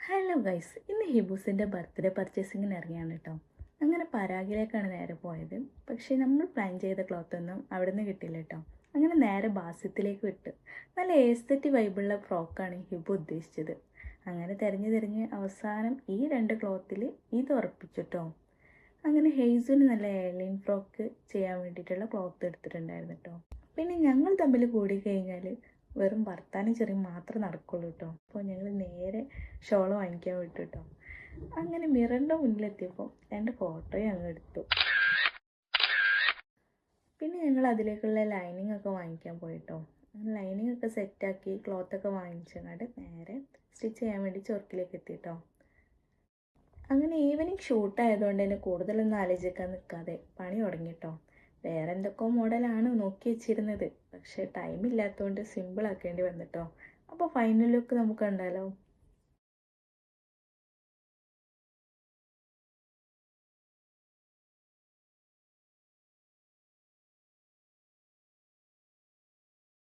Hello guys, ഇന്ന് ഹിബൂസിൻ്റെ birthday പർച്ചേസിങ്ങിന് ഇറങ്ങിയാണ് കേട്ടോ. അങ്ങനെ പരാഗിലേക്കാണ് നേരെ പോയത്. പക്ഷേ നമ്മൾ പ്ലാൻ ചെയ്ത ക്ലോത്തൊന്നും അവിടെ നിന്ന് കിട്ടില്ല കേട്ടോ. അങ്ങനെ നേരെ ബാസ്യത്തിലേക്ക് വിട്ട് നല്ല ഏസ്തറ്റിക് വൈബുള്ള ഫ്രോക്കാണ് ഹിബു ഉദ്ദേശിച്ചത്. അങ്ങനെ തിരഞ്ഞ് അവസാനം ഈ രണ്ട് ക്ലോത്തിൽ ഇത് ഉറപ്പിച്ചിട്ടോ. അങ്ങനെ ഹെയ്സുന് നല്ല എയർലൈൻ ഫ്രോക്ക് ചെയ്യാൻ വേണ്ടിയിട്ടുള്ള ക്ലോത്ത് എടുത്തിട്ടുണ്ടായിരുന്നു കേട്ടോ. പിന്നെ ഞങ്ങൾ തമ്മിൽ കൂടി കഴിഞ്ഞാൽ വെറും വർത്താനം ചെറിയ മാത്രമേ നടക്കുള്ളൂ കേട്ടോ. അപ്പോൾ ഞങ്ങൾ നേരെ ഷോൾ വാങ്ങിക്കാൻ വിട്ടു കേട്ടോ. അങ്ങനെ മിററിൻ്റെ മുന്നിലെത്തിയപ്പോൾ രണ്ട് ഫോട്ടോയും അങ്ങ് എടുത്തു. പിന്നെ ഞങ്ങൾ അതിലേക്കുള്ള ലൈനിങ് ഒക്കെ വാങ്ങിക്കാൻ പോയിട്ടോ. ലൈനിങ് ഒക്കെ സെറ്റാക്കി ക്ലോത്തൊക്കെ വാങ്ങിച്ചങ്ങാണ്ട് നേരെ സ്റ്റിച്ച് ചെയ്യാൻ വേണ്ടി ചൊർക്കിലേക്ക് എത്തിയിട്ടോ. അങ്ങനെ ഈവനിങ് ഷൂട്ടായതുകൊണ്ട് തന്നെ കൂടുതലൊന്നും ആലോചിക്കാൻ നിൽക്കാതെ പണി തുടങ്ങിട്ടോ. വേറെ എന്തൊക്കെയോ മോഡലാണ് നോക്കി വെച്ചിരുന്നത്, പക്ഷേ ടൈം ഇല്ലാത്തതുകൊണ്ട് സിമ്പിൾ ആക്കേണ്ടി വന്നിട്ടോ. അപ്പോൾ ഫൈനൽ ലുക്ക് നമുക്ക് കണ്ടാലോ.